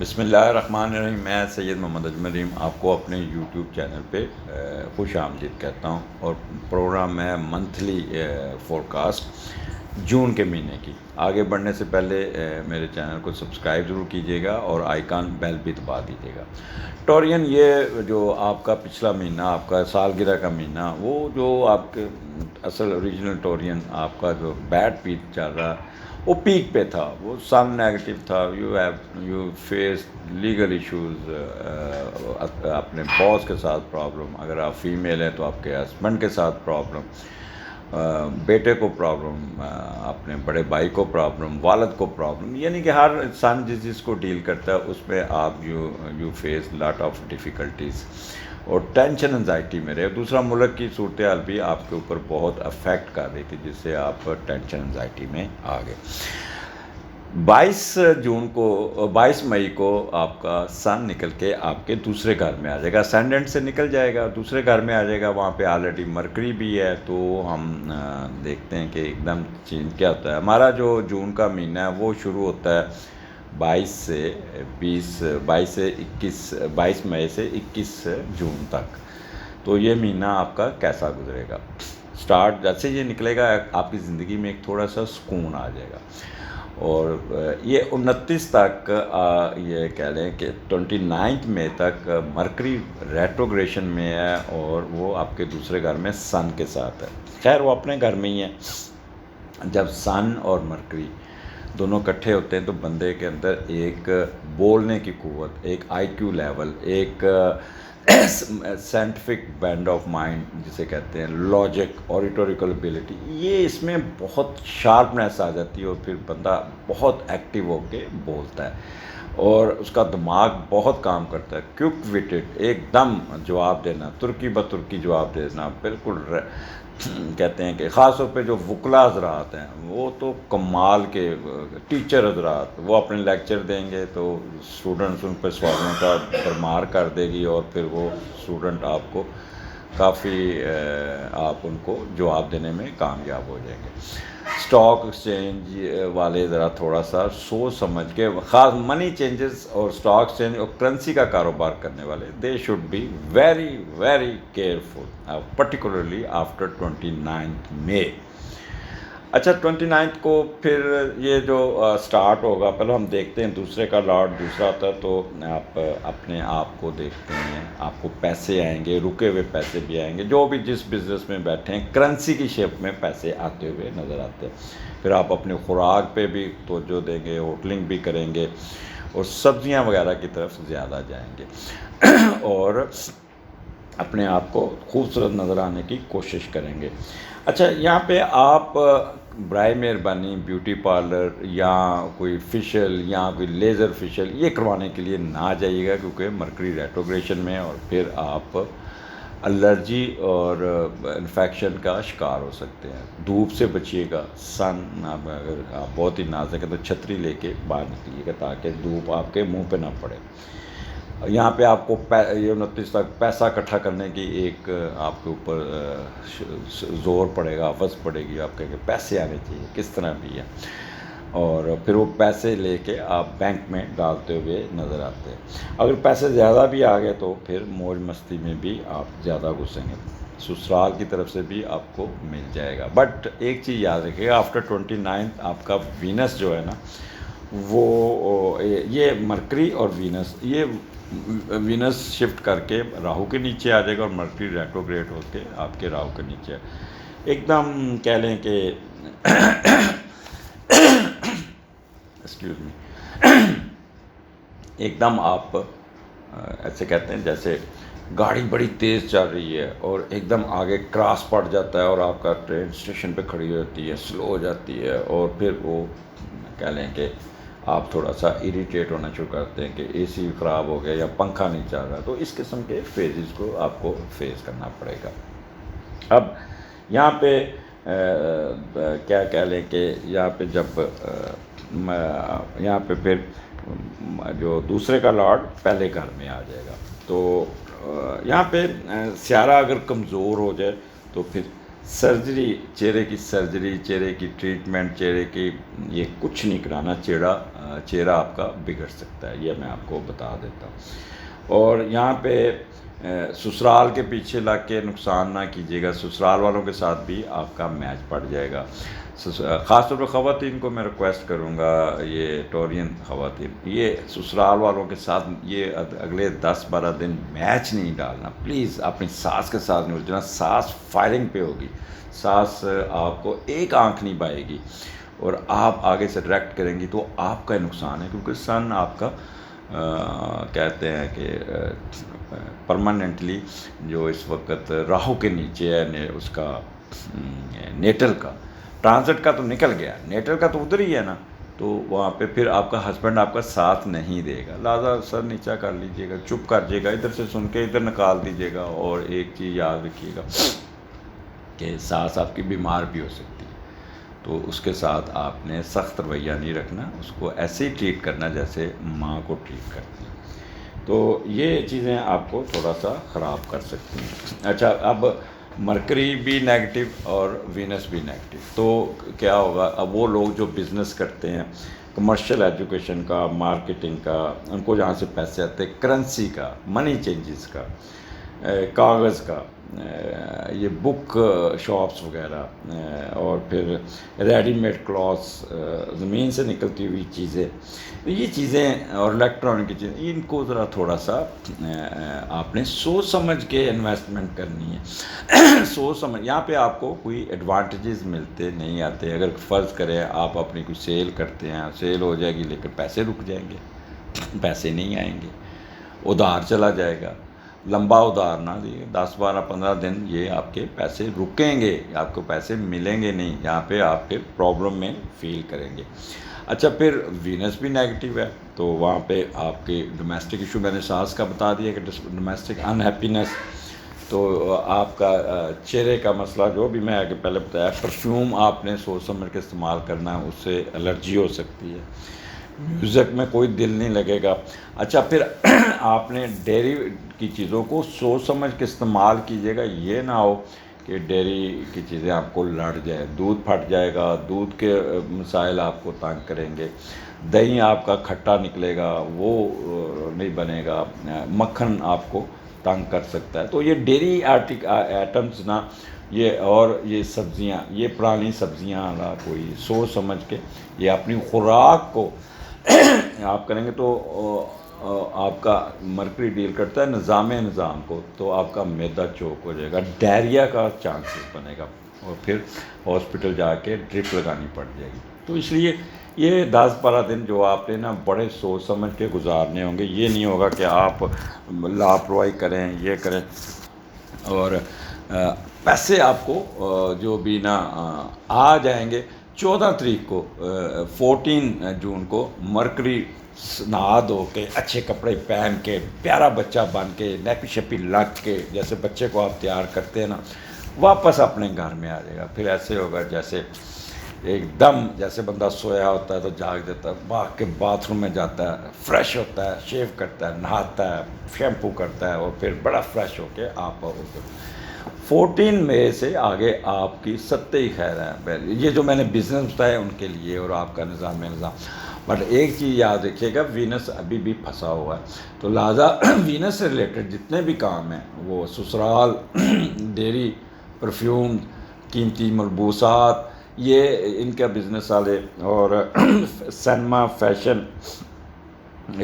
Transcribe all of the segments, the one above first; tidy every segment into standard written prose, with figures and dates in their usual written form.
بسم اللہ الرحمن الرحیم۔ میں سید محمد اجمریم آپ کو اپنے یوٹیوب چینل پہ خوش آمدید کہتا ہوں، اور پروگرام ہے منتھلی فورکاسٹ جون کے مہینے کی۔ آگے بڑھنے سے پہلے میرے چینل کو سبسکرائب ضرور کیجیے گا اور آئیکن بیل بھی دبا دیجیے گا۔ ٹورین، یہ جو آپ کا پچھلا مہینہ، آپ کا سالگرہ کا مہینہ، وہ جو آپ کے اصل اوریجنل ٹورین آپ کا جو بیڈ پیک چل رہا، وہ پیک پہ تھا، وہ سن نیگیٹو تھا۔ یو فیس لیگل ایشوز، اپنے باس کے ساتھ پرابلم، اگر آپ فیمیل ہیں تو آپ کے ہسبینڈ کے ساتھ پرابلم، بیٹے کو پرابلم، اپنے بڑے بھائی کو پرابلم، والد کو پرابلم، یعنی کہ ہر انسان جس کو ڈیل کرتا ہے اس میں آپ you face lot of difficulties اور ٹینشن انزائٹی میں رہے۔ دوسرا، ملک کی صورتحال بھی آپ کے اوپر بہت افیکٹ کر رہی تھی، جس سے آپ ٹینشن انزائٹی میں آ گئے۔ 22 مئی کو آپ کا سن نکل کے آپ کے دوسرے گھر میں آ جائے گا، اسینڈنٹ سے نکل جائے گا، دوسرے گھر میں آ جائے گا۔ وہاں پہ آلریڈی مرکری بھی ہے، تو ہم دیکھتے ہیں کہ ایک دم چینج کیا ہوتا ہے۔ ہمارا جو جون کا مہینہ ہے وہ شروع ہوتا ہے 22 مئی سے 21 جون تک۔ تو یہ مہینہ آپ کا کیسا گزرے گا؟ سٹارٹ جیسے یہ نکلے گا، آپ کی زندگی میں ایک تھوڑا سا سکون آ جائے گا، اور یہ 29 تک، یہ کہہ لیں کہ 29 مئی تک مرکری ریٹروگریشن میں ہے، اور وہ آپ کے دوسرے گھر میں سن کے ساتھ ہے۔ خیر، وہ اپنے گھر میں ہی ہے۔ جب سن اور مرکری دونوں اکٹھے ہوتے ہیں تو بندے کے اندر ایک بولنے کی قوت، ایک آئی کیو لیول، ایک سائنٹیفک بینڈ آف مائنڈ جسے کہتے ہیں، لاجک، اوریٹوریکل ابیلٹی، یہ اس میں بہت شارپنیس آ جاتی ہے، اور پھر بندہ بہت ایکٹیو ہو کے بولتا ہے، اور اس کا دماغ بہت کام کرتا ہے، کوئک وٹڈ، ایک دم جواب دینا، ترکی بترکی جواب دینا، بالکل کہتے ہیں کہ خاص طور پہ جو وکلا حضرات ہیں وہ تو کمال کے، ٹیچر حضرات، وہ اپنے لیکچر دیں گے تو اسٹوڈنٹس ان پہ سوالوں کا بھرمار کر دے گی، اور پھر وہ اسٹوڈنٹ آپ کو کافی، آپ ان کو جواب دینے میں کامیاب ہو جائیں گے۔ اسٹاک ایکسچینج والے ذرا تھوڑا سا سوچ سمجھ کے، خاص منی چینجز اور اسٹاک ایکسچینج اور کرنسی کا کاروبار کرنے والے، they should be very very careful, particularly after 29 May. اچھا، 29 کو پھر یہ جو سٹارٹ ہوگا، پہلے ہم دیکھتے ہیں دوسرے کا لاٹ دوسرا ہوتا ہے، تو آپ اپنے آپ کو دیکھتے ہیں، آپ کو پیسے آئیں گے، رکے ہوئے پیسے بھی آئیں گے، جو بھی جس بزنس میں بیٹھے ہیں کرنسی کی شیپ میں پیسے آتے ہوئے نظر آتے ہیں۔ پھر آپ اپنی خوراک پہ بھی توجہ دیں گے، ہوٹلنگ بھی کریں گے، اور سبزیاں وغیرہ کی طرف زیادہ جائیں گے، اور اپنے آپ کو خوبصورت نظر آنے کی کوشش کریں گے۔ اچھا، یہاں پہ آپ برائے مہربانی بیوٹی پارلر یا کوئی فیشیل یا کوئی لیزر فیشیل یہ کروانے کے لیے نہ جائیے گا، کیونکہ مرکری ریٹروگریشن میں، اور پھر آپ الرجی اور انفیکشن کا شکار ہو سکتے ہیں۔ دھوپ سے بچیے گا، سن، اگر آپ بہت ہی نازک ہے تو چھتری لے کے باہر نکلیے گا تاکہ دھوپ آپ کے منہ پہ نہ پڑے۔ یہاں پہ آپ کو یہ 29 تک پیسہ اکٹھا کرنے کی ایک آپ کے اوپر زور پڑے گا، آفت پڑے گی، آپ کہیں گے پیسے آنے چاہیے، کس طرح بھی ہے، اور پھر وہ پیسے لے کے آپ بینک میں ڈالتے ہوئے نظر آتے ہیں۔ اگر پیسے زیادہ بھی آ گئے تو پھر موج مستی میں بھی آپ زیادہ گھسیں گے، سسرال کی طرف سے بھی آپ کو مل جائے گا۔ بٹ ایک چیز یاد رکھیے گا، آفٹر 29 آپ کا وینس جو ہے نا، وہ یہ مرکری اور وینس، یہ وینس شفٹ کر کے راہو کے نیچے آ جائے گا، اور مرکری ریٹروگریڈ ہو کے آپ کے راہو کے نیچے ایک دم کہہ لیں کہ ایکسکیوز می، ایک دم آپ ایسے کہتے ہیں جیسے گاڑی بڑی تیز چل رہی ہے اور ایک دم آگے کراس پڑ جاتا ہے، اور آپ کا ٹرین اسٹیشن پہ کھڑی ہوتی ہے، سلو ہو جاتی ہے، اور پھر وہ کہہ لیں کہ آپ تھوڑا سا اریٹیٹ ہونا شروع کرتے ہیں کہ اے سی خراب ہو گیا یا پنکھا نہیں چل رہا، تو اس قسم کے فیزز کو آپ کو فیس کرنا پڑے گا۔ اب یہاں پہ کیا کہہ لیں کہ یہاں پہ جب یہاں پہ پھر جو دوسرے کا لاڈ پہلے گھر میں آ جائے گا، تو یہاں پہ سیارہ اگر کمزور ہو جائے تو پھر سرجری، چہرے کی سرجری، چہرے کی ٹریٹمنٹ، چہرے کی یہ کچھ نہیں کرانا، چہرہ آپ کا بگڑ سکتا ہے، یہ میں آپ کو بتا دیتا ہوں۔ اور یہاں پہ سسرال کے پیچھے لگ کے نقصان نہ کیجیے گا، سسرال والوں کے ساتھ بھی آپ کا میچ پڑ جائے گا۔ خاص طور پہ خواتین کو میں ریکویسٹ کروں گا، یہ ٹورین خواتین، یہ سسرال والوں کے ساتھ یہ اگلے 10-12 دن میچ نہیں ڈالنا پلیز۔ اپنی ساس کے ساتھ نہیں الجھنا، ساس فائرنگ پہ ہوگی، ساس آپ کو ایک آنکھ نہیں پائے گی، اور آپ آگے سے ڈائریکٹ کریں گی تو آپ کا نقصان ہے، کیونکہ سن آپ کا کہتے ہیں کہ پرماننٹلی جو اس وقت راہو کے نیچے ہے، اس کا نیٹل کا ٹرانزٹ کا تو نکل گیا، نیٹل کا تو ادھر ہی ہے نا، تو وہاں پہ پھر آپ کا ہسبینڈ آپ کا ساتھ نہیں دے گا، لہٰذا سر نیچا کر لیجئے گا، چپ کر جائے گا، ادھر سے سن کے ادھر نکال دیجئے گا۔ اور ایک چیز یاد رکھیے گا کہ ساس آپ کی بیمار بھی ہو سکتی ہے، تو اس کے ساتھ آپ نے سخت رویہ نہیں رکھنا، اس کو ایسے ہی ٹریٹ کرنا جیسے ماں کو ٹریٹ کرتی ہے۔ تو یہ چیزیں آپ کو تھوڑا سا خراب کر سکتی ہیں۔ اچھا، اب مرکری بھی نیگیٹو اور وینس بھی نیگیٹو، تو کیا ہوگا؟ اب وہ لوگ جو بزنس کرتے ہیں، کمرشل ایجوکیشن کا، مارکیٹنگ کا، ان کو جہاں سے پیسے آتے ہیں، کرنسی کا، منی چینجز کا، کاغذ کا، یہ بک شاپس وغیرہ، اور پھر ریڈی میڈ کلاتھس، زمین سے نکلتی ہوئی چیزیں، یہ چیزیں اور الیکٹرانک کی چیزیں، ان کو ذرا تھوڑا سا آپ نے سوچ سمجھ کے انویسٹمنٹ کرنی ہے۔ سوچ سمجھ، یہاں پہ آپ کو کوئی ایڈوانٹیجز ملتے نہیں آتے۔ اگر فرض کریں آپ اپنی کوئی سیل کرتے ہیں، سیل ہو جائے گی لیکن پیسے رک جائیں گے، پیسے نہیں آئیں گے، ادھار چلا جائے گا، لمبا ادھار نہ دیے، 10-12-15 دن یہ آپ کے پیسے رکیں گے، آپ کو پیسے ملیں گے نہیں، یہاں پہ آپ پھر پرابلم میں فیل کریں گے۔ اچھا، پھر وینس بھی نیگیٹو ہے، تو وہاں پہ آپ کے ڈومیسٹک ایشو، میں نے ساس کا بتا دیا کہ ڈومیسٹک انہیپینس، تو آپ کا چہرے کا مسئلہ جو بھی میں آگے پہلے بتایا، پرفیوم آپ نے سوچ سمجھ کے استعمال کرنا ہے، اس سے الرجی ہو سکتی ہے، میوزک میں کوئی دل نہیں لگے گا۔ اچھا، پھر آپ نے ڈیری کی چیزوں کو سوچ سمجھ کے استعمال کیجیے گا، یہ نہ ہو کہ ڈیری کی چیزیں آپ کو لڑ جائے، دودھ پھٹ جائے گا، دودھ کے مسائل آپ کو تنگ کریں گے، دہی آپ کا کھٹا نکلے گا، وہ نہیں بنے گا، مکھن آپ کو تنگ کر سکتا ہے۔ تو یہ ڈیری آئٹمز نا، یہ اور یہ سبزیاں، یہ پرانی سبزیاں والا کوئی سوچ سمجھ کے یہ اپنی خوراک کو آپ کریں گے، تو آپ کا مرکری ڈیل کرتا ہے نظام کو، تو آپ کا معدہ چوک ہو جائے گا، ڈائریا کا چانسز بنے گا، اور پھر ہاسپٹل جا کے ڈرپ لگانی پڑ جائے گی۔ تو اس لیے یہ 10-12 دن جو آپ نے نا بڑے سوچ سمجھ کے گزارنے ہوں گے، یہ نہیں ہوگا کہ آپ لاپرواہی کریں، یہ کریں، اور پیسے آپ کو جو بھی نا آ جائیں گے۔ 14 تاریخ کو 14 جون کو مرکری نہا دھو کے اچھے کپڑے پہن کے پیارا بچہ بن کے نیپی شپی لگ کے، جیسے بچے کو آپ تیار کرتے ہیں نا، واپس اپنے گھر میں آ جائے گا۔ پھر ایسے ہوگا جیسے ایک دم جیسے بندہ سویا ہوتا ہے تو جاگ دیتا ہے، باغ کے باتھ روم میں جاتا ہے، فریش ہوتا ہے، شیو کرتا ہے، نہاتا ہے، شیمپو کرتا ہے، اور پھر بڑا فریش ہو کے آپ 14 مئی سے آگے آپ کی ستّے ہی خیر ہے۔ یہ جو میں نے بزنس بتایا ان کے لیے، اور آپ کا نظام بٹ ایک چیز یاد رکھیے گا، وینس ابھی بھی پھنسا ہوا ہے، تو لہٰذا وینس سے ریلیٹڈ جتنے بھی کام ہیں، وہ سسرال، ڈیری، پرفیوم، قیمتی ملبوسات، یہ ان کا بزنس والے، اور سینما، فیشن،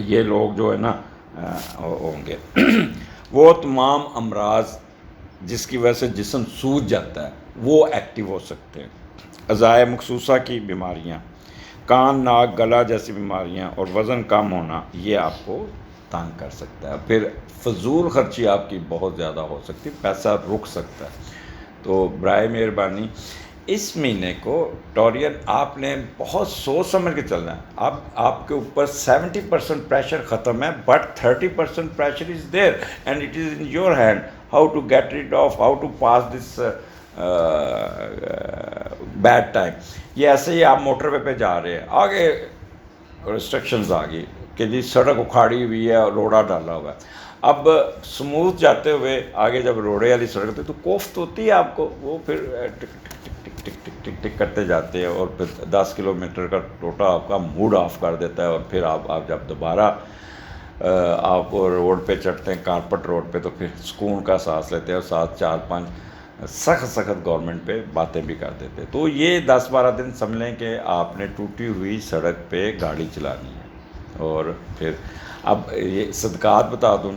یہ لوگ جو ہے نا ہوں گے، وہ تمام امراض جس کی وجہ سے جسم سوج جاتا ہے وہ ایکٹیو ہو سکتے ہیں۔ اعضائے مخصوصہ کی بیماریاں، کان، ناک، گلا جیسی بیماریاں، اور وزن کم ہونا، یہ آپ کو تنگ کر سکتا ہے۔ پھر فضول خرچی آپ کی بہت زیادہ ہو سکتی ہے، پیسہ رک سکتا ہے۔ تو برائے مہربانی اس مہینے کو ٹورین آپ نے بہت سوچ سمجھ کے چلنا ہے۔ اب آپ کے اوپر 70% پریشر ختم ہے، but 30% pressure is there and it is in your hand, how to get rid of, how to pass this bad time. یہ ایسے ہی آپ موٹر وے پہ جا رہے ہیں، آگے ریسٹرکشنز آ گئی کہ جی سڑک اکھاڑی ہوئی ہے اور روڑا ڈالا ہوا ہے، اب سموتھ جاتے ہوئے آگے جب روڑے والی سڑک تو کوفت ہوتی ہے آپ کو، وہ پھر ٹک ٹک ٹک ٹک ٹک ٹک ٹک ٹک کرتے جاتے ہیں، اور پھر 10 کلومیٹر کا ٹوٹا آپ کا موڈ آف کر دیتا ہے، اور پھر آپ جب دوبارہ آپ روڈ پہ چڑھتے ہیں، کارپٹ روڈ پہ، تو پھر سکون کا سانس لیتے ہیں، اور ساتھ 4-5 سخت گورنمنٹ پہ باتیں بھی کر دیتے ہیں۔ تو یہ 10-12 دن سمجھ لیں کہ آپ نے ٹوٹی ہوئی سڑک پہ گاڑی چلانی ہے۔ اور پھر اب یہ صدقات بتا دوں،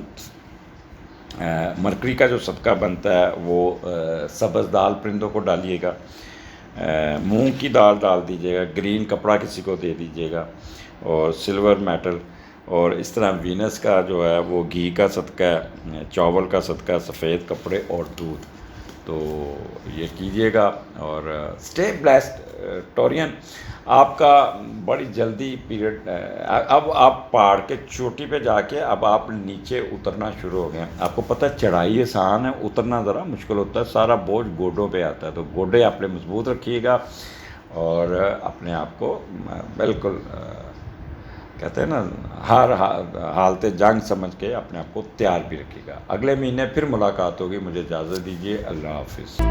مرکری کا جو صدقہ بنتا ہے وہ سبز دال پرندوں کو ڈالیے گا، مونگ کی دال ڈال دیجیے گا، گرین کپڑا کسی کو دے دیجیے گا، اور سلور میٹل، اور اس طرح وینس کا جو ہے وہ گھی کا صدقہ ہے، چاول کا صدقہ، سفید کپڑے اور دودھ۔ تو یہ کیجیے گا، اور اسٹے بلیسڈ ٹورین۔ آپ کا بڑی جلدی پیریڈ، اب آپ پہاڑ کے چوٹی پہ جا کے اب آپ نیچے اترنا شروع ہو گئے ہیں۔ آپ کو پتہ ہے چڑھائی آسان ہے، اترنا ذرا مشکل ہوتا ہے، سارا بوجھ گوڈوں پہ آتا ہے، تو گوڈے اپنے مضبوط رکھیے گا، اور اپنے آپ کو بالکل کہتے ہیں نا ہر حالت جنگ سمجھ کے اپنے آپ کو تیار بھی رکھیے گا۔ اگلے مہینے پھر ملاقات ہوگی، مجھے اجازت دیجیے، اللہ حافظ۔